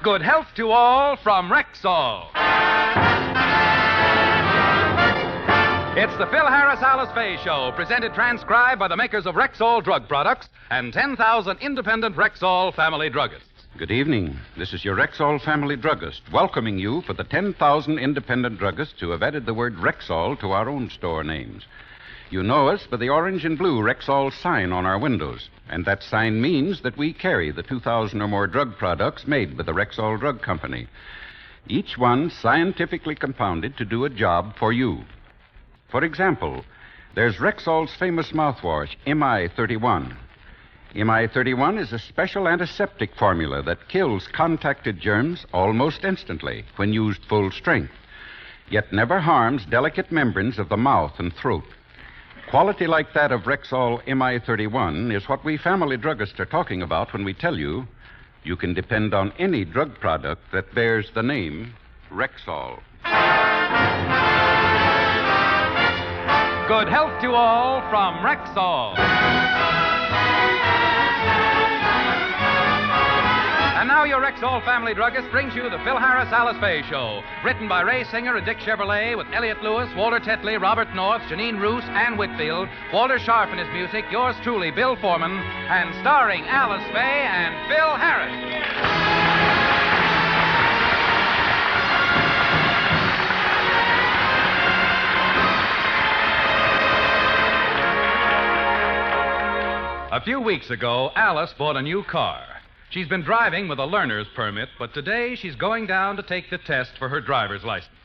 Good health to all from Rexall. It's the Phil Harris Alice Faye Show, presented transcribed by the makers of Rexall drug products and 10,000 independent Rexall family druggists. Good evening. This is your Rexall family druggist, welcoming you for the 10,000 independent druggists who have added the word Rexall to our own store names. You know us by the orange and blue Rexall sign on our windows, and that sign means that we carry the 2,000 or more drug products made by the Rexall Drug Company, each one scientifically compounded to do a job for you. For example, there's Rexall's famous mouthwash, MI31. MI31 is a special antiseptic formula that kills contacted germs almost instantly when used full strength, yet never harms delicate membranes of the mouth and throat. Quality like that of Rexall MI31 is what we family druggists are talking about when we tell you you can depend on any drug product that bears the name Rexall. Good health to all from Rexall. And now your Rexall family druggist brings you the Phil Harris Alice Faye Show, written by Ray Singer and Dick Chevrolet, with Elliot Lewis, Walter Tetley, Robert North, Janine Roos, Ann Whitfield, Walter Sharp in his music, yours truly, Bill Foreman, and starring Alice Faye and Phil Harris. A few weeks ago, Alice bought a new car. She's been driving with a learner's permit, but today she's going down to take the test for her driver's license.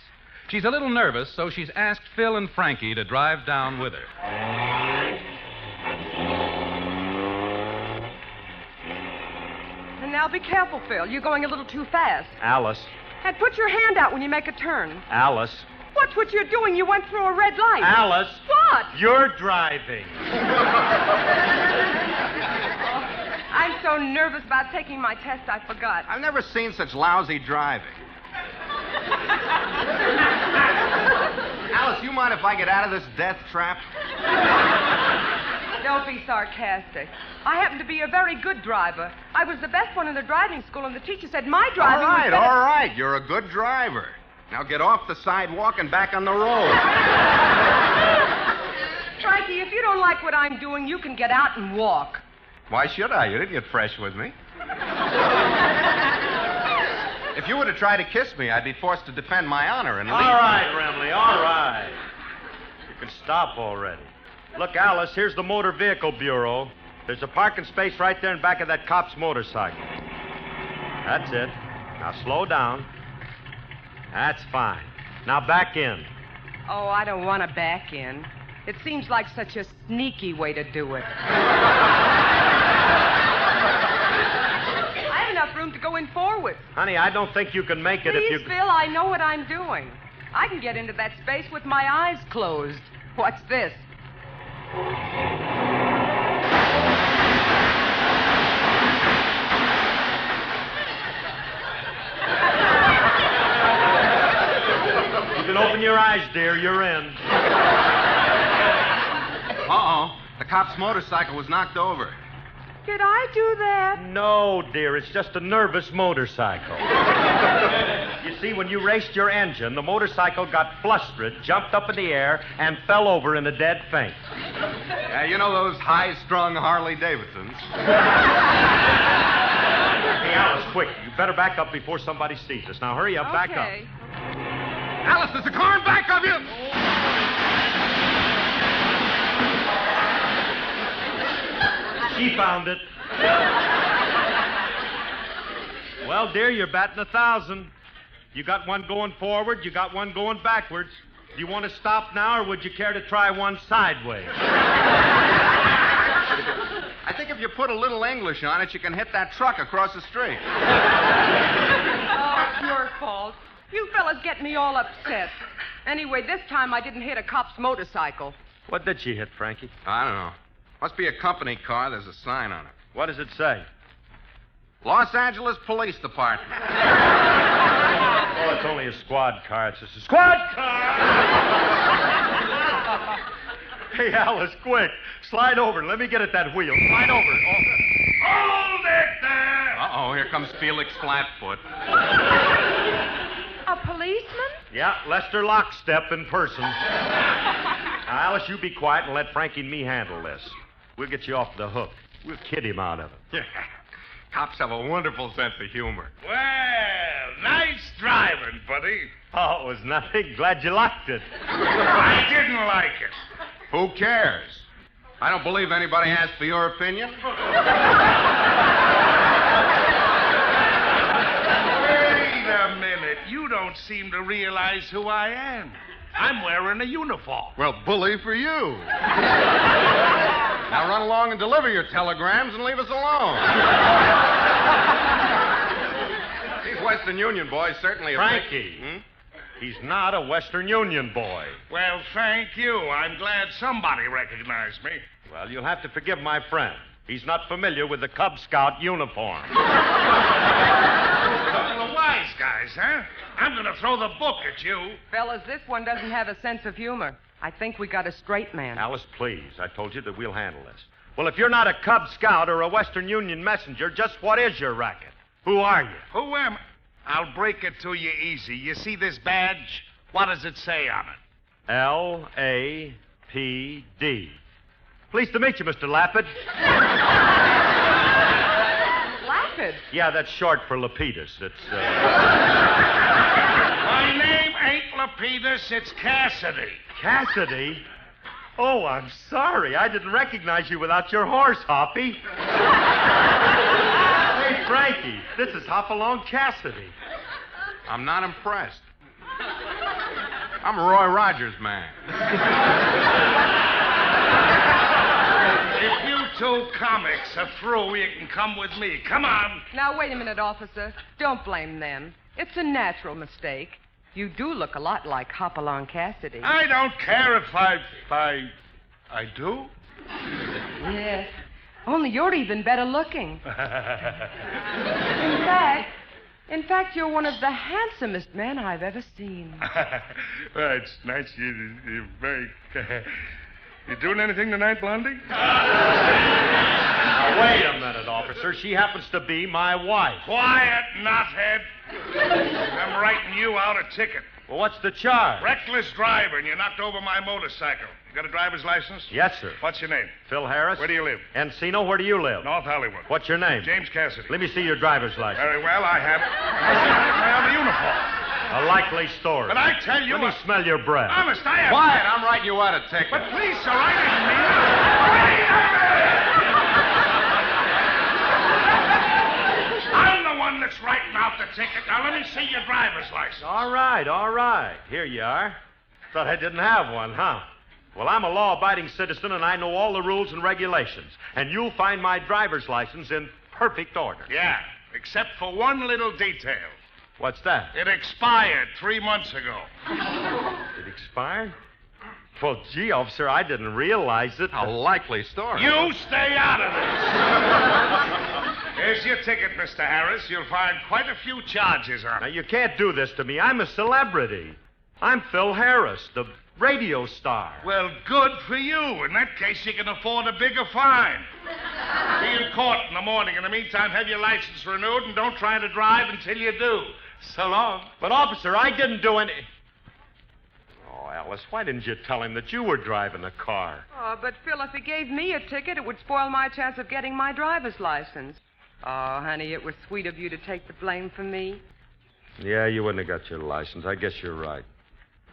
She's a little nervous, so she's asked Phil and Frankie to drive down with her. And now be careful, Phil. You're going a little too fast. Alice. And put your hand out when you make a turn. Alice. Watch what you're doing. You went through a red light. Alice. What? You're driving. I'm so nervous about taking my test, I forgot. I've never seen such lousy driving. Alice, you mind if I get out of this death trap? Don't be sarcastic. I happen to be a very good driver. I was the best one in the driving school, and the teacher said my driving was better. All right. You're a good driver. Now get off the sidewalk and back on the road. Frankie, if you don't like what I'm doing, you can get out and walk. Why should I? You didn't get fresh with me. If you were to try to kiss me, I'd be forced to defend my honor and leave. All right, Remley, all right. You can stop already. Look, Alice, here's the Motor Vehicle Bureau. There's a parking space right there in back of that cop's motorcycle. That's it. Now slow down. That's fine. Now back in. Oh, I don't want to back in. It seems like such a sneaky way to do it. I have enough room to go in forward. Honey, I don't think you can make it Please, if you... Phil, I know what I'm doing. I can get into that space with my eyes closed. What's this? You can open your eyes, dear. You're in. Uh-oh. The cop's motorcycle was knocked over. Did I do that? No, dear. It's just a nervous motorcycle. You see, when you raced your engine, the motorcycle got flustered, jumped up in the air, and fell over in a dead faint. Yeah, you know those high-strung Harley-Davidsons. Hey, Alice, quick. You better back up before somebody sees us. Now, hurry up. Back up. Alice, there's a car in back of you! She found it. Well, dear, you're batting 1,000. You got one going forward, you got one going backwards. Do you want to stop now, or would you care to try one sideways? I think if you put a little English on it, you can hit that truck across the street. Oh, it's your fault. You fellas get me all upset. Anyway, this time I didn't hit a cop's motorcycle. What did she hit, Frankie? I don't know. Must be a company car. There's a sign on it. What does it say? Los Angeles Police Department. Oh, it's only a squad car. It's just a squad car! Hey, Alice, quick. Slide over. Let me get at that wheel. Slide over. Hold it there! Uh-oh, here comes Felix Flatfoot. A policeman? Yeah, Lester Lockstep in person. Now, Alice, you be quiet and let Frankie and me handle this. We'll get you off the hook. We'll kid him out of it. Yeah. Cops have a wonderful sense of humor. Well, nice driving, buddy. Oh, it was nothing. Glad you liked it. I didn't like it. Who cares? I don't believe anybody asked for your opinion. Wait a minute. You don't seem to realize who I am. I'm wearing a uniform. Well, bully for you. Now run along and deliver your telegrams and leave us alone. These Western Union boys certainly are... Frankie. He's not a Western Union boy. Well, thank you. I'm glad somebody recognized me. Well, you'll have to forgive my friend. He's not familiar with the Cub Scout uniform. Couple of wise guys, huh? I'm going to throw the book at you. Fellas, this one doesn't have a sense of humor. I think we got a straight man. Alice, please. I told you that we'll handle this. Well, if you're not a Cub Scout or a Western Union messenger, just what is your racket? Who are you? Who am I? I'll break it to you easy. You see this badge? What does it say on it? L-A-P-D. Pleased to meet you, Mr. Lapid. Lapid? Yeah, that's short for Lapidus. It's, My name ain't Lapidus, it's Cassidy. Cassidy? Oh, I'm sorry. I didn't recognize you without your horse, Hoppy. Hey, Frankie, this is Hopalong Cassidy. I'm not impressed. I'm a Roy Rogers man. If you two comics are through, you can come with me. Come on. Now, wait a minute, officer. Don't blame them. It's a natural mistake. You do look a lot like Hopalong Cassidy. I don't care if I do? Yes. Only you're even better looking. In fact, you're one of the handsomest men I've ever seen. Well, it's nice. You're very... You doing anything tonight, Blondie? Now, wait a minute, officer. She happens to be my wife. Quiet, knothead. I'm writing you out a ticket. Well, what's the charge? Reckless driver, and you knocked over my motorcycle. You got a driver's license? Yes, sir. What's your name? Phil Harris. Where do you live? Encino, where do you live? North Hollywood. What's your name? James Cassidy. Let me see your driver's license. Very well, I have it. I have a uniform. A likely story. But I tell you... Let me smell your breath. Honest, I have... Quiet, I'm writing you out a ticket. But please, sir, I didn't mean it. Wait a minute! I'm the one that's writing out the ticket. Now, let me see your driver's license. All right, all right. Here you are. Thought I didn't have one, huh? Well, I'm a law-abiding citizen, and I know all the rules and regulations. And you'll find my driver's license in perfect order. Yeah, except for one little detail. What's that? It expired 3 months ago. It expired? Well, gee, officer, I didn't realize it. A likely story. You stay out of this. Here's your ticket, Mr. Harris. You'll find quite a few charges on Now, it. you can't do this to me. I'm a celebrity. I'm Phil Harris, the radio star. Well, good for you. In that case, you can afford a bigger fine. Be in court in the morning. In the meantime, have your license renewed and don't try to drive until you do. So long. But, officer, I didn't do any... Oh, Alice, why didn't you tell him that you were driving the car? Oh, but, Phil, if he gave me a ticket, it would spoil my chance of getting my driver's license. Oh, honey, it was sweet of you to take the blame for me. Yeah, you wouldn't have got your license. I guess you're right.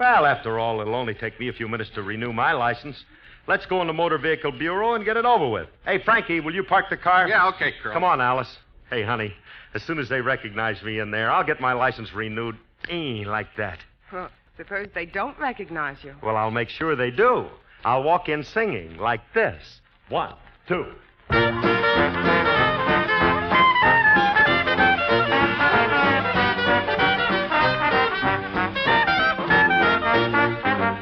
Well, after all, it'll only take me a few minutes to renew my license. Let's go in the Motor Vehicle Bureau and get it over with. Hey, Frankie, will you park the car? Yeah, okay, Curl. Come on, Alice. Hey, honey, as soon as they recognize me in there, I'll get my license renewed. Like that. Well, suppose they don't recognize you. Well, I'll make sure they do. I'll walk in singing like this. 1, 2.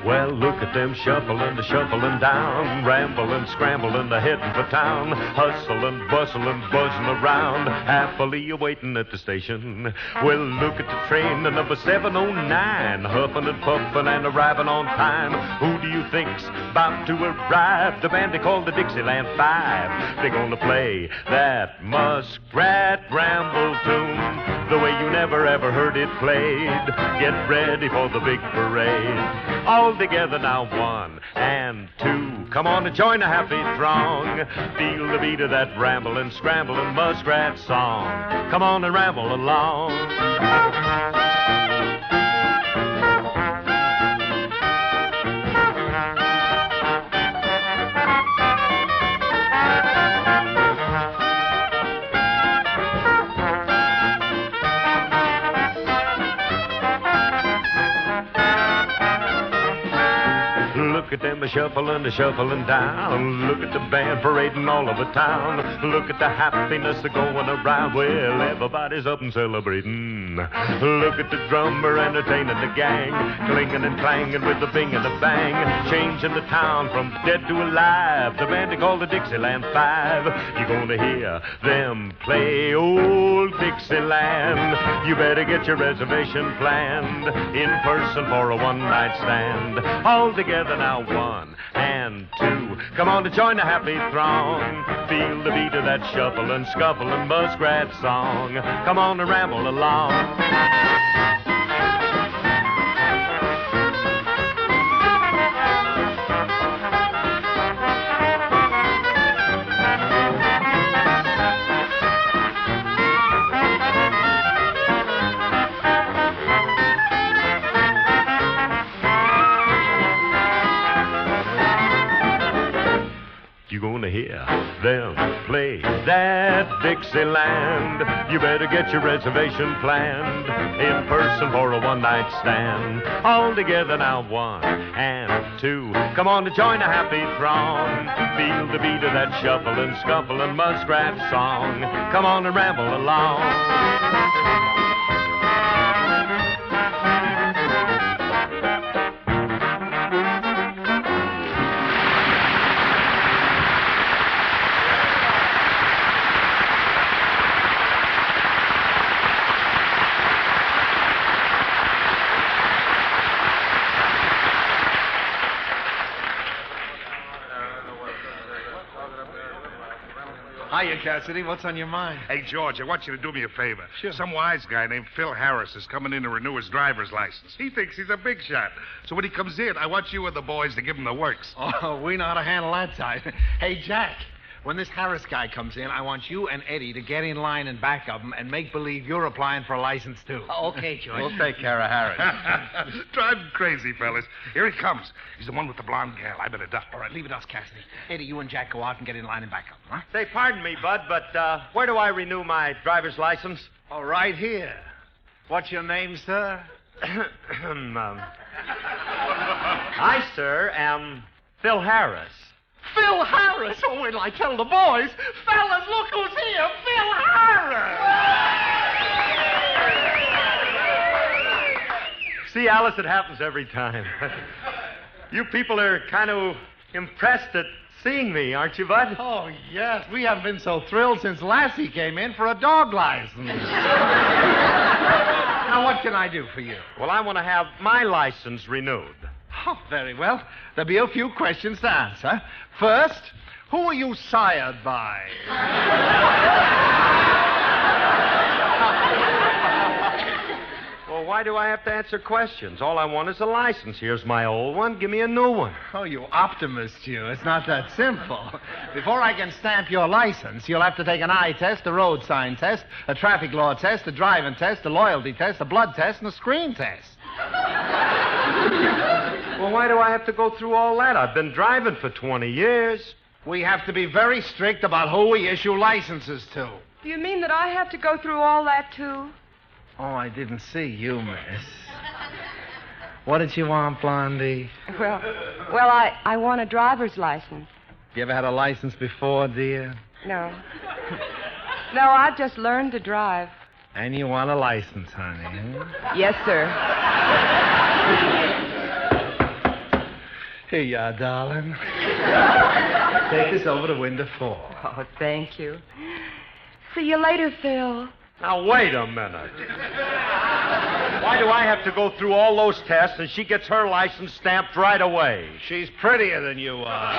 Well, look at at them shuffling down, rambling, scrambling, heading for town, hustling, bustling, buzzing around, happily awaiting at the station. Well, look at the train, the number 709, huffing and puffing and arriving on time. Who do you think's about to arrive? The band they call the Dixieland Five. They're gonna play that muskrat ramble tune the way you never ever heard it played. Get ready for the big parade. All together now, 1 and 2. Come on and join the happy throng. Feel the beat of that rambling, scrambling muskrat song. Come on and ramble along. Look at them a-shuffling down. Look at the band parading all over town. Look at the happiness going around. Well, everybody's up and celebrating. Look at the drummer entertaining the gang, clinging and clanging with the bing and the bang, changing the town from dead to alive. The band they call the Dixieland Five. You're gonna hear them play old Dixieland. You better get your reservation planned in person for a one-night stand. All together now, 1 and 2. Come on to join the happy throng. Feel the beat of that shuffling, scuffling muskrat song. Come on to ramble along. You're gonna hear them play that Dixieland. You better get your reservation planned in person for a one-night stand. All together now, 1 and 2. Come on to join the happy throng. Feel the beat of that shuffling, scuffling muskrat song. Come on and ramble along. Hiya, Cassidy. What's on your mind? Hey, George, I want you to do me a favor. Sure. Some wise guy named Phil Harris is coming in to renew his driver's license. He thinks he's a big shot. So when he comes in, I want you and the boys to give him the works. Oh, we know how to handle that type. Hey, Jack, when this Harris guy comes in, I want you and Eddie to get in line in back of him and make believe you're applying for a license, too. Okay, George. We'll take care of Harris. Drive him crazy, fellas. Here he comes. He's the one with the blonde gal. I better duck. All right, leave it us, Cassidy. Eddie, you and Jack go out and get in line in back of him, huh? Say, pardon me, Bud, but where do I renew my driver's license? Oh, right here. What's your name, sir? I, sir, am Phil Harris. Phil Harris! Oh, wait till I tell the boys. Fellas, look who's here! Phil Harris! See, Alice, it happens every time. You people are kind of impressed at seeing me, aren't you, Bud? Oh, yes. We haven't been so thrilled since Lassie came in for a dog license. Now, what can I do for you? Well, I want to have my license renewed. Oh, very well. There'll be a few questions to answer. First, who were you sired by? Well, why do I have to answer questions? All I want is a license. Here's my old one. Give me a new one. Oh, you optimist, you. It's not that simple. Before I can stamp your license, you'll have to take an eye test, a road sign test, a traffic law test, a driving test, a loyalty test, a blood test, and a screen test. Well, why do I have to go through all that? I've been driving for 20 years. We have to be very strict about who we issue licenses to. Do you mean that I have to go through all that, too? Oh, I didn't see you, miss. What did you want, Blondie? Well, I want a driver's license. You ever had a license before, dear? No. No, I've just learned to drive. And you want a license, honey, huh? Yes, sir. Here you are, darling. Take this over to window 4. Oh, thank you. See you later, Phil. Now, wait a minute. Why do I have to go through all those tests and she gets her license stamped right away? She's prettier than you are.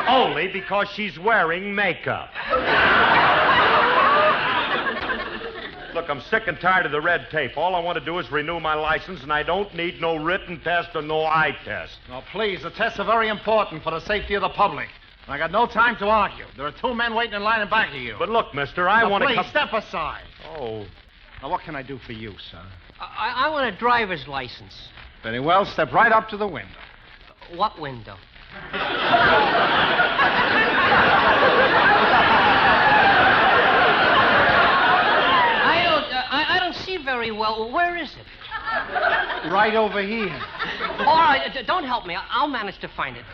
Only because she's wearing makeup. Look, I'm sick and tired of the red tape. All I want to do is renew my license, and I don't need no written test or no eye test. Now, please, the tests are very important for the safety of the public. I got no time to argue. There are 2 men waiting in line in back of you. But look, mister, I want to Please, step aside. Oh. Now, what can I do for you, sir? I want a driver's license. Very well, step right up to the window. What window? I don't see very well. Where is it? Right over here. All right, don't help me. I'll manage to find it.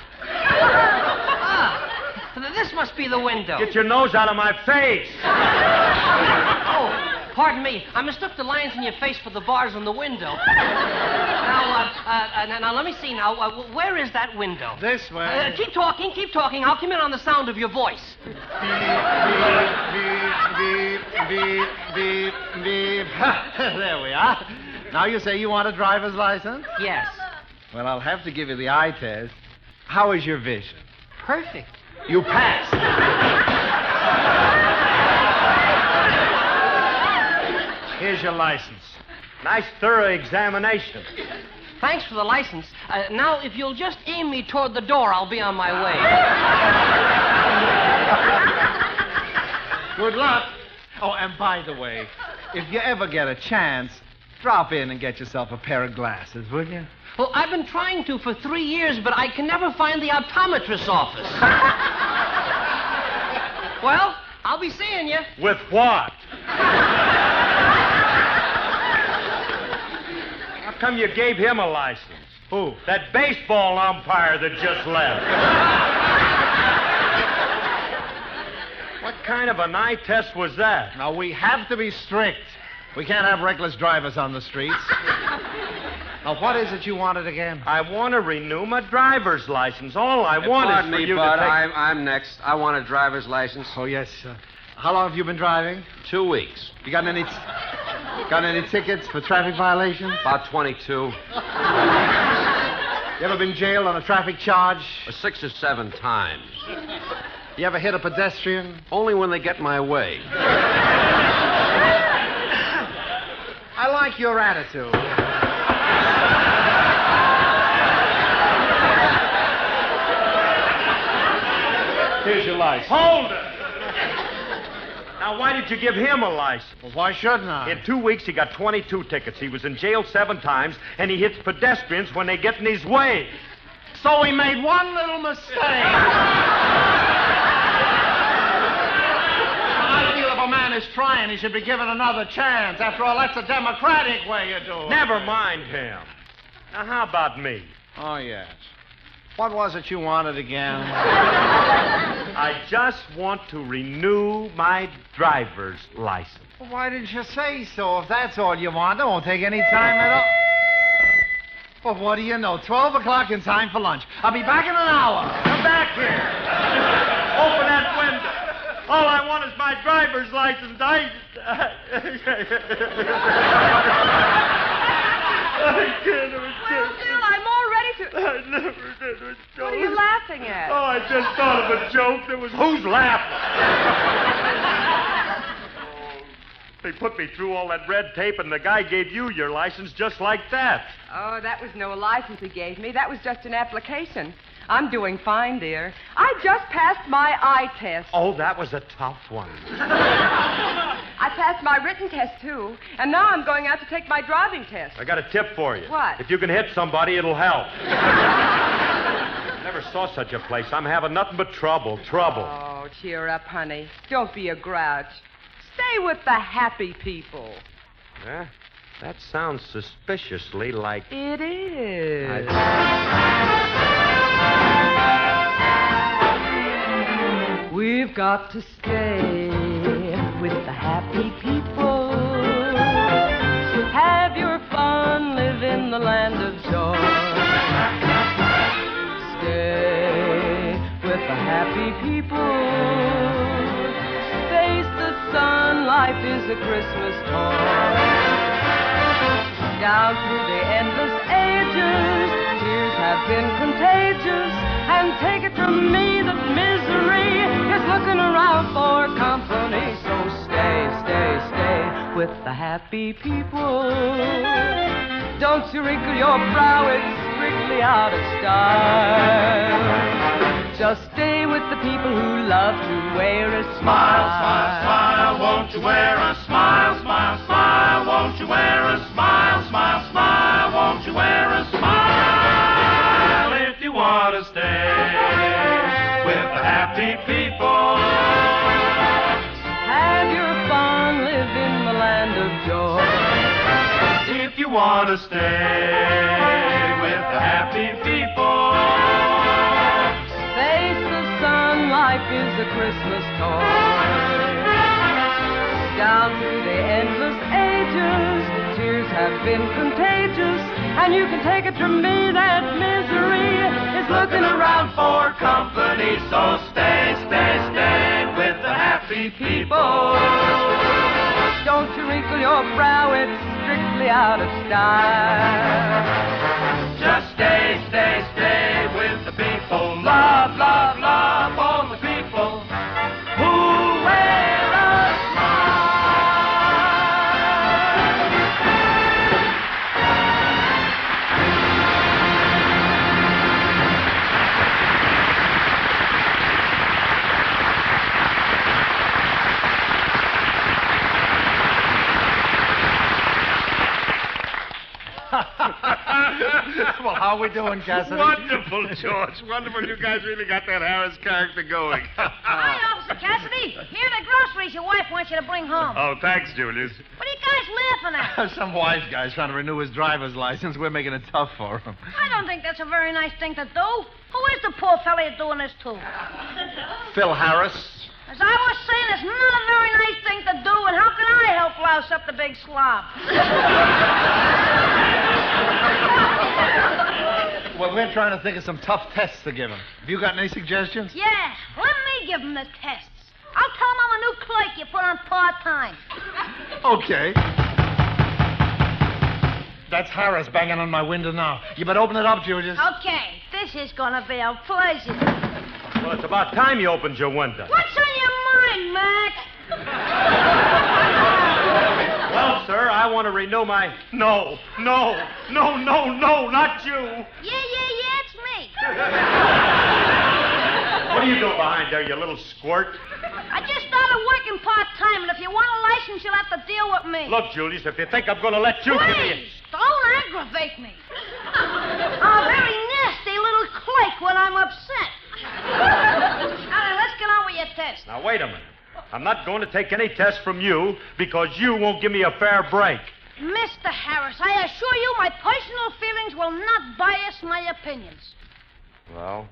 This must be the window. Get your nose out of my face. Oh, pardon me. I mistook the lines in your face for the bars on the window. Now, let me see now. Where is that window? This way. Keep talking. I'll come in on the sound of your voice. Beep, beep, beep, beep, beep. There we are. Now you say you want a driver's license? Yes. Well, I'll have to give you the eye test. How is your vision? Perfect. You passed. Here's your license. Nice thorough examination. Thanks for the license. Now, if you'll just aim me toward the door, I'll be on my way. Good luck. Oh, and by the way, if you ever get a chance, drop in and get yourself a pair of glasses, will you? Well, I've been trying to for 3 years, but I can never find the optometrist's office. Well, I'll be seeing you. With what? How come you gave him a license? Who? That baseball umpire that just left. What kind of an eye test was that? Now, we have to be strict. We can't have reckless drivers on the streets. Now, what is it you wanted again? I want to renew my driver's license. All I want is Pardon for me, you Bud. to take... I'm next. I want a driver's license. Oh, yes, sir. How long have you been driving? 2 weeks. You got any tickets for traffic violations? About 22. You ever been jailed on a traffic charge? 6 or 7 times. You ever hit a pedestrian? Only when they get in my way. I like your attitude. Here's your license. Hold it! Now, why did you give him a license? Well, why shouldn't I? In 2 weeks, he got 22 tickets. He was in jail 7 times, and he hits pedestrians when they get in his way. So he made one little mistake. I feel if a man is trying, he should be given another chance. After all, that's a democratic way of doing it. Never mind him. Now, how about me? Oh, yes. What was it you wanted again? I just want to renew my driver's license. Well, why didn't you say so? If that's all you want, it won't take any time at all. Well, what do you know? 12 o'clock in time for lunch. I'll be back in an hour. Come back here. Open that window. All I want is my driver's license. I can't. Well, Phil, I'm all ready to... I never did it. What are you laughing at? Oh, I just thought of a joke. There was... Who's laughing? They put me through all that red tape, and the guy gave you your license just like that. Oh, that was no license he gave me. That was just an application. I'm doing fine, dear. I just passed my eye test. Oh, that was a tough one. I passed my written test, too. And now I'm going out to take my driving test. I got a tip for you. What? If you can hit somebody, it'll help. Never saw such a place. I'm having nothing but trouble. Oh, cheer up, honey. Don't be a grouch. Stay with the happy people. Huh? That sounds suspiciously like... It is. We've got to stay with the happy people. Have your fun, live in the land of joy. Stay with the happy people. Face the sun, life is a Christmas toy. Down through the endless ages, tears have been contagious. And take it from me that misery is looking around for company. So stay, stay, stay with the happy people. Don't you wrinkle your brow, it's strictly out of style. Just stay with the people who love to wear a smile. Smile, smile, won't you wear a smile? Smile, smile, won't you wear a smile? Smile, smile, won't you wear a smile? If you want to stay with the happy people. Have your fun, live in the land of joy. If you want to stay with the happy people. Face the sun, life is a Christmas toy. Down through the endless ages, tears have been contagious. And you can take it from me that misery is looking around for company. So stay, stay, stay with the happy people. Don't you wrinkle your brow, it's strictly out of style. Just stay, stay, stay with the people. Love, love, love all the people who wear a smile. Well, how are we doing, Cassidy? Wonderful, George. Wonderful. You guys really got that Harris character going. Hi, Officer Cassidy. Here are the groceries your wife wants you to bring home. Oh, thanks, Julius. What are you guys laughing at? Some wise guy's trying to renew his driver's license. We're making it tough for him. I don't think that's a very nice thing to do. Who is the poor fella you're doing this to? Phil Harris. As I was saying, it's not a very nice thing to do, and how can I help louse up the big slob? Well, we're trying to think of some tough tests to give him. Have you got any suggestions? Yeah, let me give him the tests. I'll tell him I'm a new clerk you put on part-time. Okay. That's Harris banging on my window now. You better open it up, Julius. Okay, this is gonna be a pleasure. Well, it's about time you opened your window. What's on your mind, Mac? Well, sir, I want to renew my... No, not you. Yeah, it's me. What are you doing behind there, you little squirt? I just started working part-time, and if you want a license, you'll have to deal with me. Look, Julius, if you think I'm going to let you give me... Please, don't aggravate me. I'm a very nasty little clique when I'm upset. Now then, let's get on with your test. Now, wait a minute. I'm not going to take any test from you because you won't give me a fair break. Mr. Harris, I assure you my personal feelings will not bias my opinions. Well,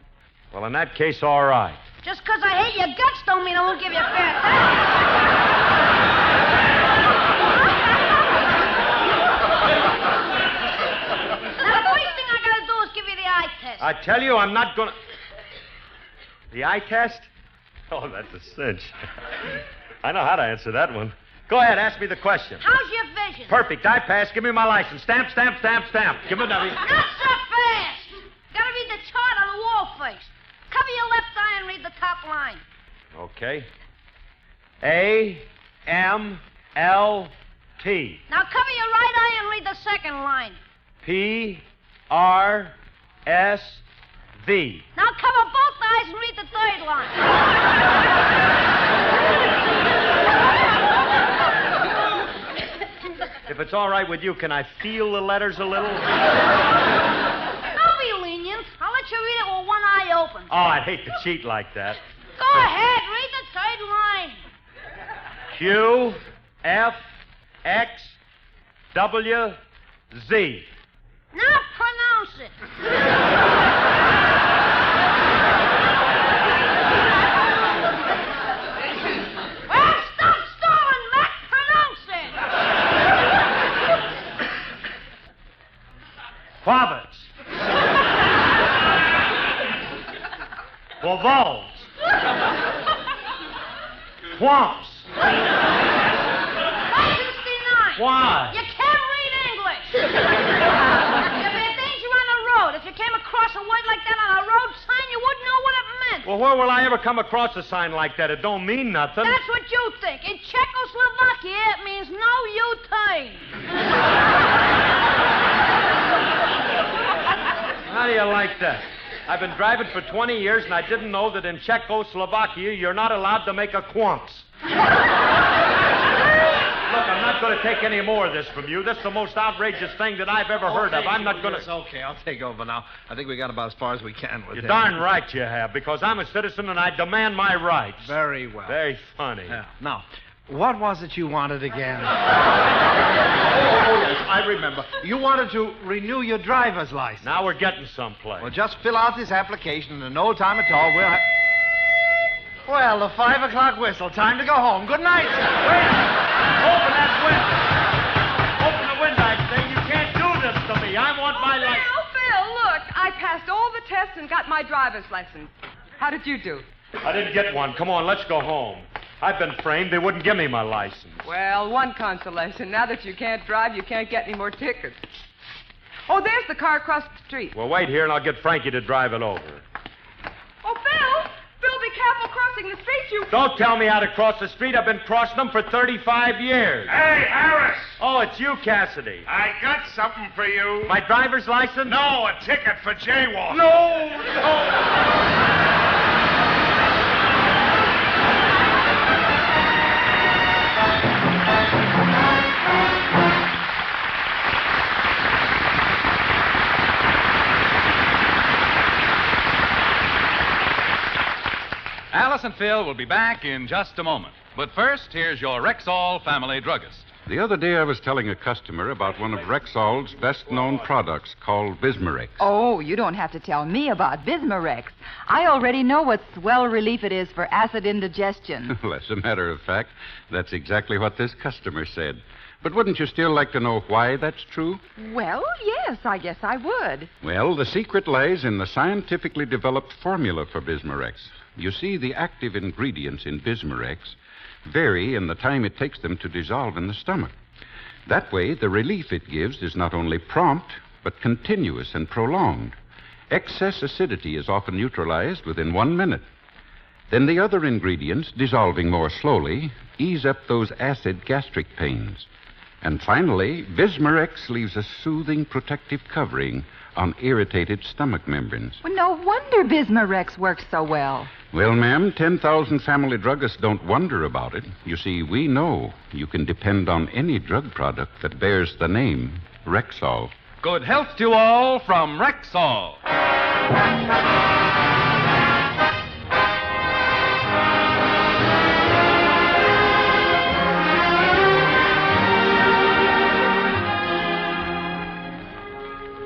in that case, all right. Just because I hate your guts don't mean I won't give you a fair test. Now, the first thing I gotta do is give you the eye test. I tell you, I'm not going to... The eye test? Oh, that's a cinch. I know how to answer that one. Go ahead, ask me the question. How's your vision? Perfect. I pass. Give me my license. Stamp, stamp, stamp, stamp. Give me the... Not so fast. Gotta read the chart on the wall first. Cover your left eye and read the top line. Okay. A-M-L-T. Now cover your right eye and read the second line. P-R-S-V. Now cover both eyes and read the third line. If it's all right with you, can I feel the letters a little? Don't be lenient. I'll let you read it with one eye open. Oh, I'd hate to cheat like that. Go ahead, read the third line. Q, F, X, W, Z. Now pronounce it. Well, stop stalling, Mac. Pronounce it. Province. Provoked. Twumps. 569. Why? You can't read English. There'd be a danger on the road. If you came across a word like that on a road sign, you wouldn't know what it meant. Well, where will I ever come across a sign like that? It don't mean nothing. That's what you think. In Czechoslovakia, it means no U-turn. How do you like that? I've been driving for 20 years, and I didn't know that in Czechoslovakia, you're not allowed to make a quants. Look, I'm not going to take any more of this from you. This is the most outrageous thing that I've ever heard of. I'm not going to... Okay, I'll take over now. I think we got about as far as we can with You're him. darn right you have, because I'm a citizen and I demand my rights. Very well. Very funny. Yeah. Now, what was it you wanted again? Yes, I remember. You wanted to renew your driver's license. Now we're getting someplace. Well, just fill out this application in no time at all. Well, the 5 o'clock whistle. Time to go home. Good night, sir. Wait! Open that window. Open the window, I say. You can't do this to me. I want my license. Phil, look. I passed all the tests and got my driver's license. How did you do? I didn't get one. Come on, let's go home. I've been framed. They wouldn't give me my license. Well, one consolation. Now that you can't drive, you can't get any more tickets. Oh, there's the car across the street. Well, wait here and I'll get Frankie to drive it over. Oh, Phil! Phil, be careful crossing the street, you... Don't tell me how to cross the street. I've been crossing them for 35 years. Hey, Harris! Oh, it's you, Cassidy. I got something for you. My driver's license? No, a ticket for jaywalking. No! Alice and Phil will be back in just a moment. But first, here's your Rexall family druggist. The other day I was telling a customer about one of Rexall's best-known products called Bismarex. Oh, you don't have to tell me about Bismarex. I already know what swell relief it is for acid indigestion. Well, as a matter of fact, that's exactly what this customer said. But wouldn't you still like to know why that's true? Well, yes, I guess I would. Well, the secret lies in the scientifically developed formula for Bismarex. You see, the active ingredients in Bismarex vary in the time it takes them to dissolve in the stomach. That way, the relief it gives is not only prompt, but continuous and prolonged. Excess acidity is often neutralized within 1 minute. Then the other ingredients, dissolving more slowly, ease up those acid gastric pains. And finally, Bismarex leaves a soothing protective covering on irritated stomach membranes. Well, no wonder Bismarex works so well. Well, ma'am, 10,000 family druggists don't wonder about it. You see, we know you can depend on any drug product that bears the name Rexall. Good health to all from Rexall.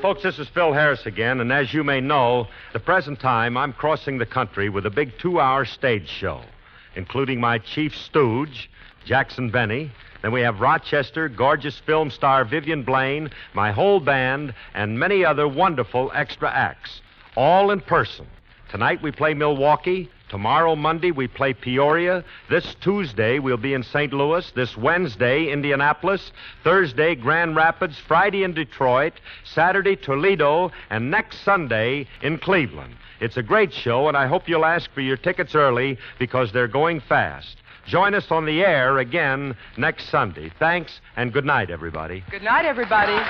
Folks, this is Phil Harris again, and as you may know, the present time I'm crossing the country with a big 2-hour stage show, including my chief stooge, Jackson Benny. Then we have Rochester, gorgeous film star Vivian Blaine, my whole band, and many other wonderful extra acts, all in person. Tonight we play Milwaukee. Tomorrow, Monday, we play Peoria. This Tuesday, we'll be in St. Louis. This Wednesday, Indianapolis. Thursday, Grand Rapids. Friday in Detroit. Saturday, Toledo. And next Sunday in Cleveland. It's a great show, and I hope you'll ask for your tickets early because they're going fast. Join us on the air again next Sunday. Thanks, and good night, everybody. Good night, everybody.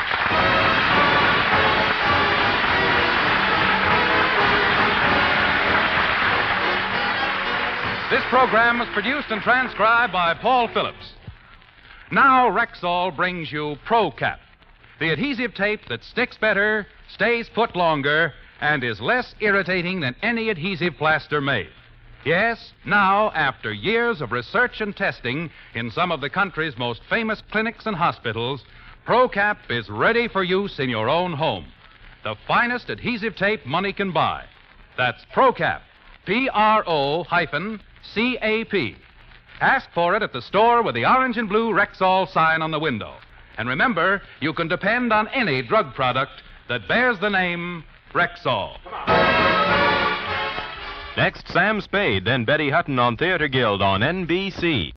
This program was produced and transcribed by Paul Phillips. Now Rexall brings you ProCap, the adhesive tape that sticks better, stays put longer, and is less irritating than any adhesive plaster made. Yes, now, after years of research and testing in some of the country's most famous clinics and hospitals, ProCap is ready for use in your own home. The finest adhesive tape money can buy. That's ProCap, P-R-O-CAP. Ask for it at the store with the orange and blue Rexall sign on the window. And remember, you can depend on any drug product that bears the name Rexall. Next, Sam Spade, then Betty Hutton on Theater Guild on NBC.